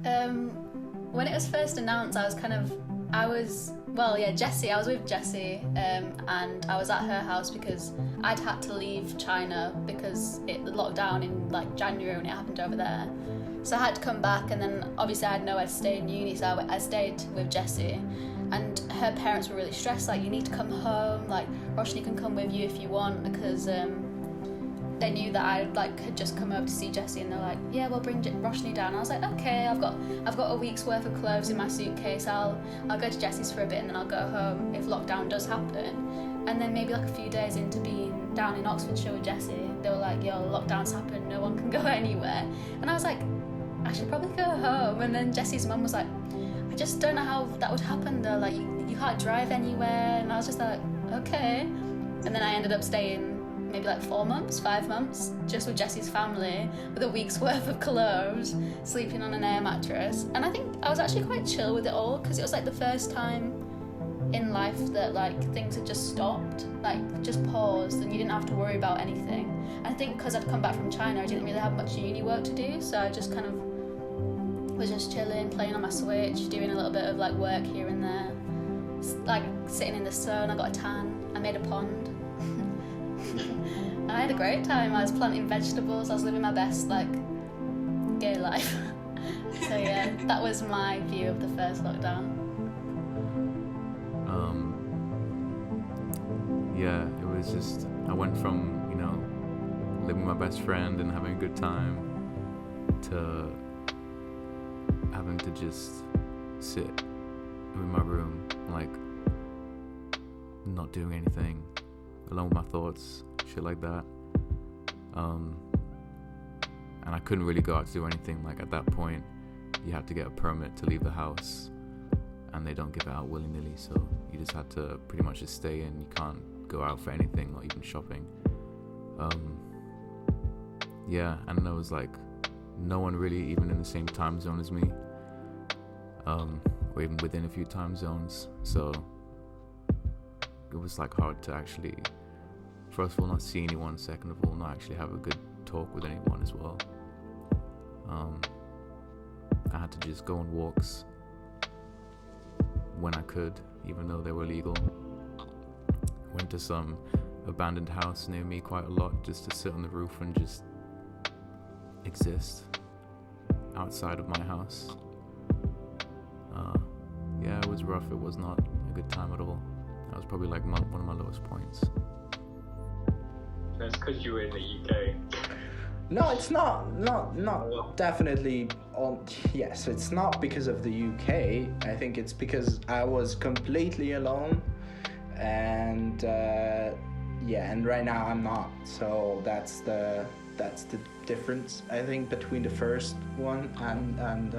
Um, when it was first announced, Jessie, I was with Jessie, and I was at her house because I'd had to leave China because it locked down in like January when it happened over there. So I had to come back, and then obviously I had nowhere to stay in uni, so I stayed with Jessie. And her parents were really stressed, like, you need to come home, like, Roshni can come with you if you want, because they knew that I had just come over to see Jessie, and they're like, yeah, we'll bring Roshni down. I was like, okay, I've got a week's worth of clothes in my suitcase. I'll go to Jessie's for a bit, and then I'll go home if lockdown does happen. And then maybe like a few days into being down in Oxfordshire with Jessie, they were like, yo, lockdown's happened, no one can go anywhere. And I was like, I should probably go home. And then Jessie's mum was like, I just don't know how that would happen though, like you can't drive anywhere. And I was just like, okay. And then I ended up staying maybe like 4 months, 5 months, just with Jessie's family, with a week's worth of clothes, sleeping on an air mattress. And I think I was actually quite chill with it all, because it was like the first time in life that like things had just stopped, like just paused, and you didn't have to worry about anything. I think because I'd come back from China, I didn't really have much uni work to do, so I just kind of was just chilling, playing on my Switch, doing a little bit of like work here and there, like sitting in the sun. I got a tan, I made a pond. And I had a great time. I was planting vegetables, I was living my best like gay life. So yeah, that was my view of the first lockdown. Yeah, it was just, I went from, living with my best friend and having a good time to having to just sit in my room, like, not doing anything, alone with my thoughts, shit like that. And I couldn't really go out to do anything. Like, at that point, you had to get a permit to leave the house, and they don't give it out willy-nilly, so you just had to pretty much just stay in. You can't go out for anything, not even shopping. Yeah, and there was like no one really even in the same time zone as me, or even within a few time zones, so it was like hard to actually, first of all, not see anyone, second of all, not actually have a good talk with anyone as well. I had to just go on walks when I could, even though they were illegal. Went to some abandoned house near me quite a lot, just to sit on the roof and just exist outside of my house. Yeah, it was rough. It was not a good time at all. That was probably like one of my lowest points. That's because you were in the UK. No, it's not definitely yes, it's not because of the UK. I think it's because I was completely alone, and and right now I'm not. So that's the difference, I think, between the first one and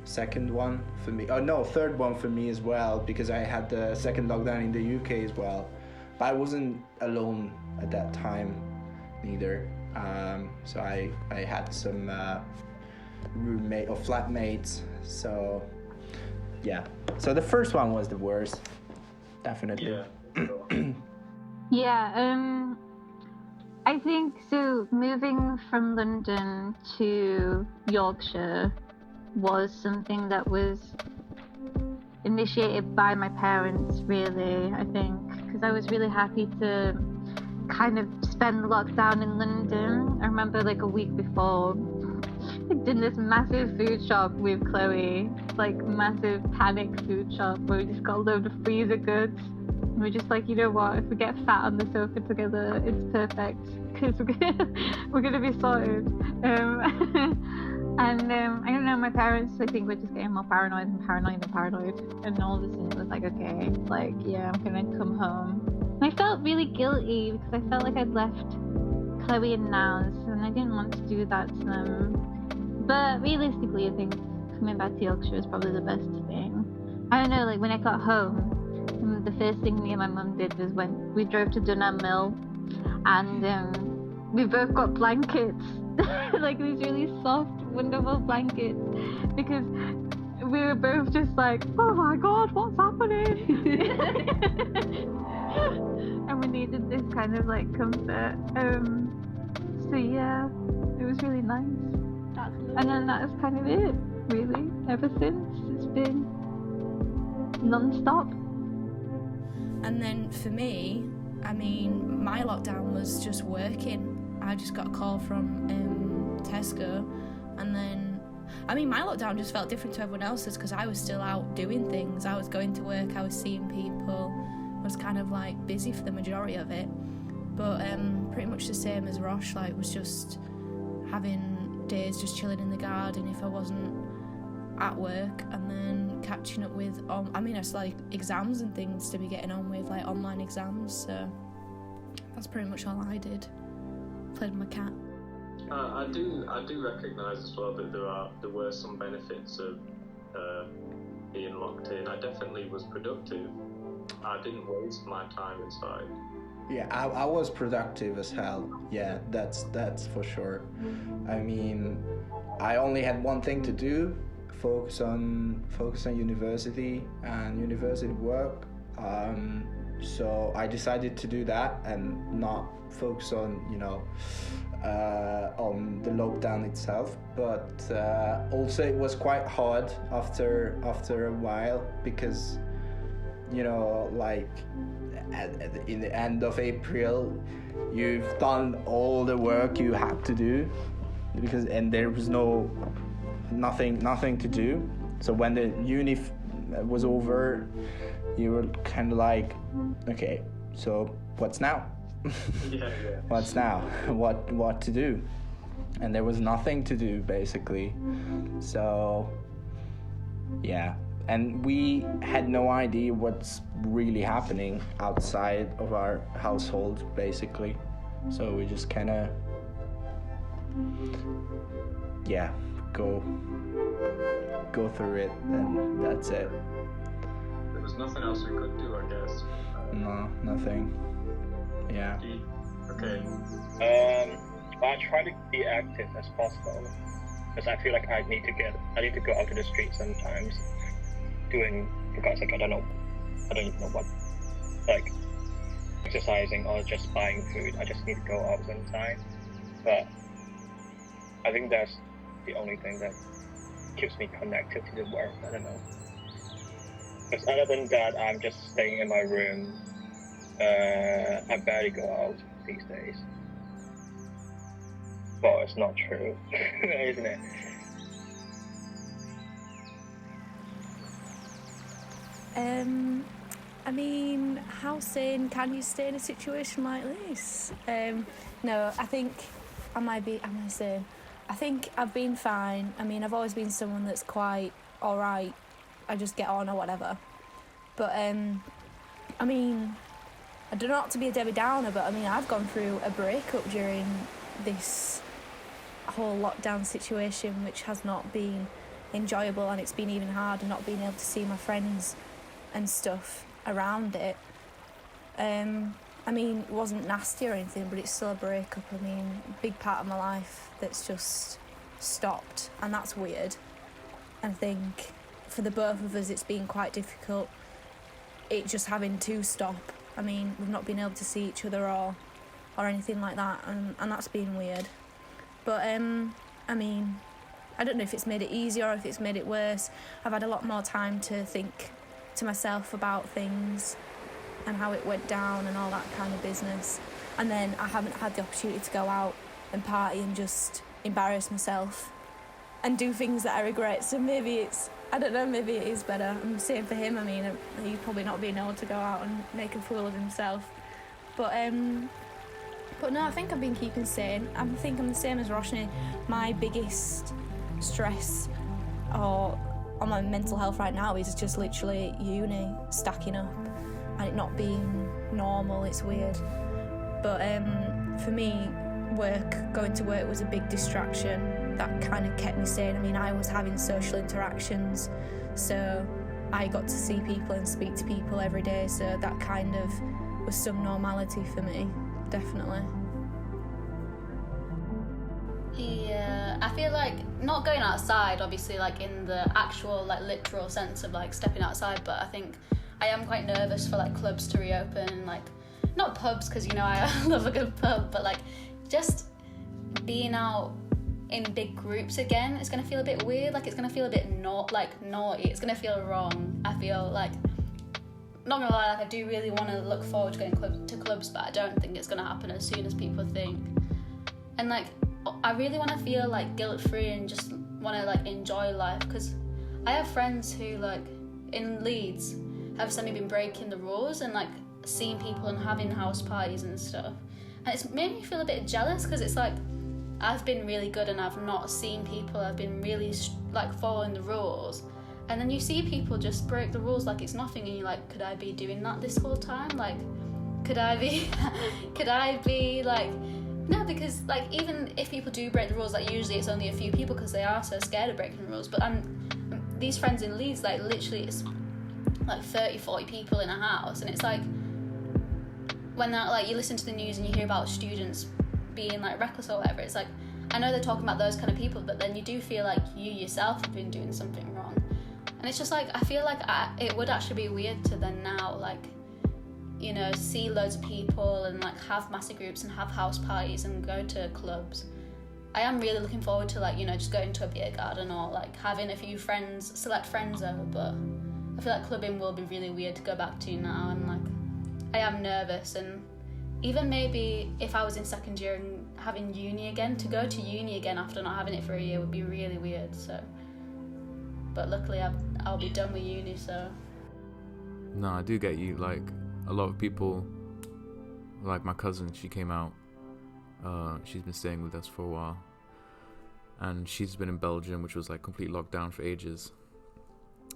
second one for me. Oh no, third one for me as well, because I had the second lockdown in the UK as well. But I wasn't alone at that time neither. So I had some roommate or flatmates. So yeah. So the first one was the worst, definitely. Yeah. I think so. Moving from London to Yorkshire was something that was initiated by my parents, really, I think, because I was really happy to kind of spend the lockdown in London. I remember like a week before, I did this massive food shop with Chloe, like massive panic food shop where we just got a load of freezer goods. And we're just like, you know what, if we get fat on the sofa together, it's perfect, because we're gonna be sorted. And I don't know, my parents, I think, were just getting more paranoid. And all of a sudden it was like, okay, like, yeah, I'm gonna come home. And I felt really guilty because I felt like I'd left Chloe and Naz, and I didn't want to do that to them. But realistically, I think coming back to Yorkshire is probably the best thing. I don't know, like when I got home, the first thing me and my mum did was when we drove to Dunham Mill, and we both got blankets, like these really soft, wonderful blankets, because we were both just like, oh my god, what's happening? And we needed this kind of like comfort. So yeah, it was really nice. And then that was kind of it. really. Ever since, it's been non-stop. And then for me, I mean, my lockdown was just working. I just got a call from Tesco, and then, I mean, my lockdown just felt different to everyone else's because I was still out doing things. I was going to work, I was seeing people, I was kind of like busy for the majority of it. But pretty much the same as Rosh, like, was just having days just chilling in the garden if I wasn't at work, and then catching up with, it's like exams and things to be getting on with, like online exams, so that's pretty much all I did. Played with my cat. I do recognise as well that there were some benefits of being locked in. I definitely was productive. I didn't waste my time inside. Yeah, I was productive as hell. Yeah, that's for sure. I mean, I only had one thing to do: focus on university and university work. So I decided to do that and not focus on on the lockdown itself. But also it was quite hard after a while, because like in the end of April, you've done all the work you had to do, and there was nothing to do. So when the uni was over, you were kind of like, okay, so what's now? Yeah. What's now? What to do? And there was nothing to do, basically. So yeah, and we had no idea what's really happening outside of our household, basically. So we just kind of go through it, and that's it. There was nothing else we could do, I guess. No, nothing. Yeah. Okay. I try to be active as possible, because I feel like I need to go out to the street sometimes, doing, for God's sake, I don't know what, like exercising or just buying food. I just need to go out sometime. But I think that's the only thing that keeps me connected to the world. I don't know. Because other than that, I'm just staying in my room. I barely go out these days. Well, it's not true, isn't it? I mean, how sane can you stay in a situation like this? No, I think am I sane? I think I've been fine. I mean, I've always been someone that's quite alright. I just get on or whatever. But, I mean, I don't know, not to be a Debbie Downer, but I mean, I've gone through a breakup during this whole lockdown situation, which has not been enjoyable, and it's been even harder not being able to see my friends and stuff around it. I mean, it wasn't nasty or anything, but it's still a breakup. I mean, a big part of my life that's just stopped, and that's weird. I think for the both of us, it's been quite difficult, it just having to stop. I mean, we've not been able to see each other or anything like that, and that's been weird. But, I mean, I don't know if it's made it easier or if it's made it worse. I've had a lot more time to think to myself about things and how it went down and all that kind of business. And then I haven't had the opportunity to go out and party and just embarrass myself and do things that I regret. So maybe maybe it is better. I'm saying for him, I mean, he's probably not being able to go out and make a fool of himself. But no, I think I've been keeping sane. I think I'm the same as Roshni. My biggest stress on my mental health right now is just literally uni stacking up and it not being normal. It's weird. But for me, going to work was a big distraction that kind of kept me sane. I mean, I was having social interactions, so I got to see people and speak to people every day, so that kind of was some normality for me, definitely. Yeah, I feel like not going outside, obviously, like in the actual, like literal sense of like stepping outside, but I think I am quite nervous for like clubs to reopen, like not pubs, because I love a good pub, but like just being out in big groups again, it's going to feel a bit weird. Like, it's going to feel a bit naughty. It's going to feel wrong. I feel like, not going to lie, like, I do really want to look forward to going to clubs, but I don't think it's going to happen as soon as people think. And, like, I really want to feel, like, guilt-free and just want to, like, enjoy life, because I have friends who, like, in Leeds have suddenly been breaking the rules and, like, seeing people and having house parties and stuff. And it's made me feel a bit jealous, because it's like, I've been really good and I've not seen people, I've been really like following the rules, and then you see people just break the rules like it's nothing, and you're like, could I be doing that this whole time? Like, could I be like, no, because like, even if people do break the rules, like, usually it's only a few people because they are so scared of breaking the rules. But these friends in Leeds, like, literally it's like 30-40 people in a house, and it's like, when that, like, you listen to the news and you hear about students being like reckless or whatever, it's like, I know they're talking about those kind of people, but then you do feel like you yourself have been doing something wrong. And it's just like, I feel like it would actually be weird to then now, like, you know, see loads of people and like have massive groups and have house parties and go to clubs. I am really looking forward to, like, you know, just going to a beer garden or like having a few friends, select friends over, but I feel like clubbing will be really weird to go back to now, and like, I am nervous. And even maybe if I was in second year and having uni again, to go to uni again after not having it for a year would be really weird. So, but luckily I'll be done with uni, so. No, I do get you. Like, a lot of people, like my cousin, she came out, she's been staying with us for a while, and she's been in Belgium, which was like complete lockdown for ages.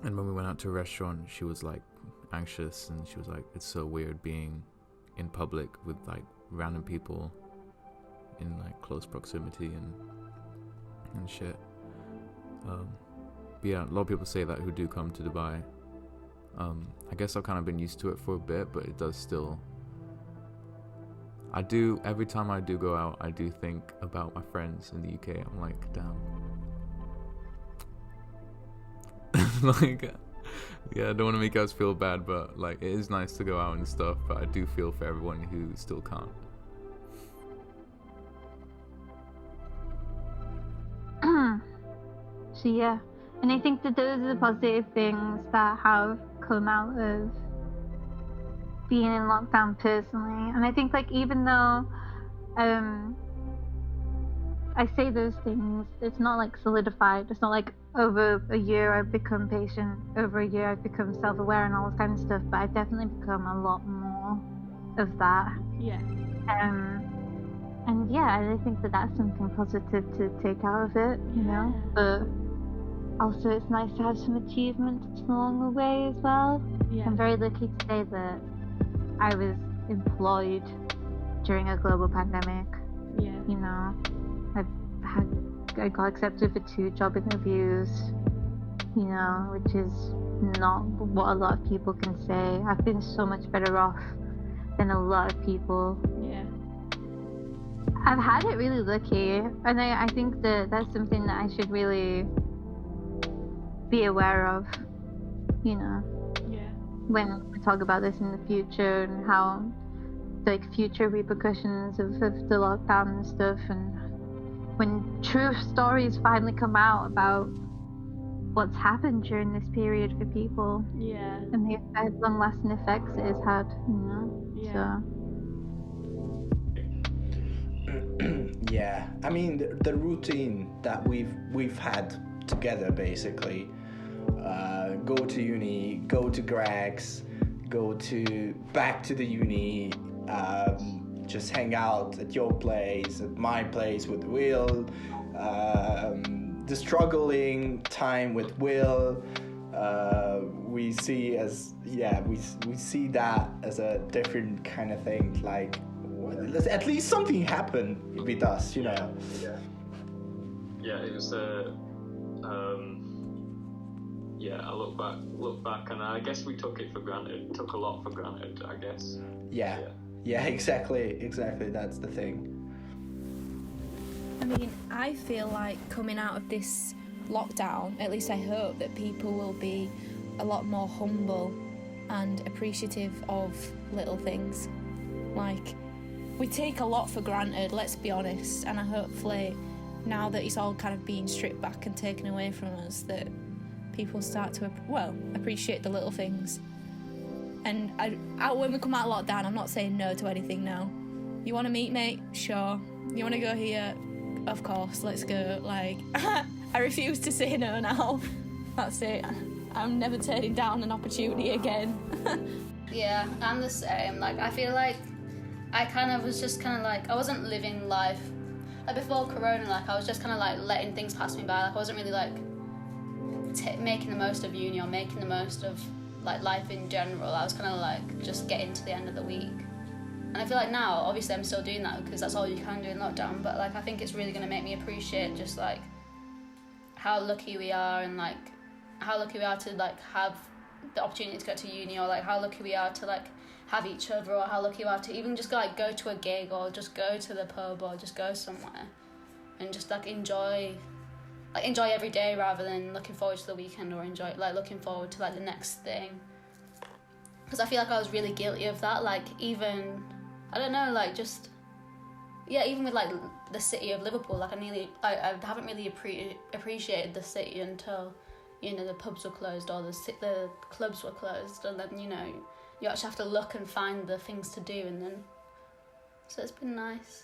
And when we went out to a restaurant, she was like anxious, and she was like, it's so weird being in public with like random people in like close proximity and shit. But yeah, a lot of people say that who do come to Dubai. I guess I've kind of been used to it for a bit, but it does still, every time I do go out, I do think about my friends in the UK. I'm like, damn. Like, yeah, I don't want to make us feel bad, but like, it is nice to go out and stuff, but I do feel for everyone who still can't. So yeah, and I think that those are the positive things that have come out of being in lockdown personally. And I think, like, even though I say those things, it's not like solidified. It's not like over a year I've become patient, over a year I've become self-aware and all this kind of stuff, but I've definitely become a lot more of that. Yeah. And yeah, I think that that's something positive to take out of it, you know. But also, it's nice to have some achievements along the way as well. Yeah. I'm very lucky to say that I was employed during a global pandemic. Yeah. You know, I got accepted for 2 job interviews, you know, which is not what a lot of people can say. I've been so much better off than a lot of people. Yeah. I've had it really lucky, and I think that that's something that I should really be aware of, you know. Yeah. When we talk about this in the future and how, like, future repercussions of the lockdown and stuff, and when true stories finally come out about what's happened during this period for people. Yeah. And the long-lasting effects it has had, you know. Yeah. So. Yeah, I mean, the routine that we've had together, basically, go to uni, go to Greg's, back to the uni, just hang out at your place, at my place with Will, the struggling time with Will, we see that as a different kind of thing, like, at least something happened with us, you know. Yeah, it was I look back, and I guess we took a lot for granted, I guess. Yeah, exactly, that's the thing. I mean, I feel like coming out of this lockdown, at least I hope that people will be a lot more humble and appreciative of little things. Like, we take a lot for granted, let's be honest, and hopefully now that it's all kind of being stripped back and taken away from us, that people start to appreciate the little things. And when we come out of lockdown, I'm not saying no to anything now. You want to meet, mate? Sure. You want to go here? Of course, let's go. Like, I refuse to say no now. That's it. I'm never turning down an opportunity again. Yeah, I'm the same. Like, I feel like I kind of was just kind of like, I wasn't living life. Like, before Corona, like, I was just kind of like letting things pass me by. Like, I wasn't really like making the most of uni or making the most of like life in general. I was kind of like just getting to the end of the week. And I feel like now, obviously I'm still doing that because that's all you can do in lockdown, but like I think it's really going to make me appreciate just like how lucky we are, and like how lucky we are to like have the opportunity to go to uni, or like how lucky we are to like have each other, or how lucky we are to even just like go to a gig, or just go to the pub, or just go somewhere and just like enjoy every day rather than looking forward to the weekend, or looking forward to like the next thing. Because I feel like I was really guilty of that, like even, I don't know, like just, yeah, even with like the city of Liverpool, like I haven't really appreciated the city until, you know, the pubs were closed or the clubs were closed, and then, you know, you actually have to look and find the things to do, and then, so it's been nice.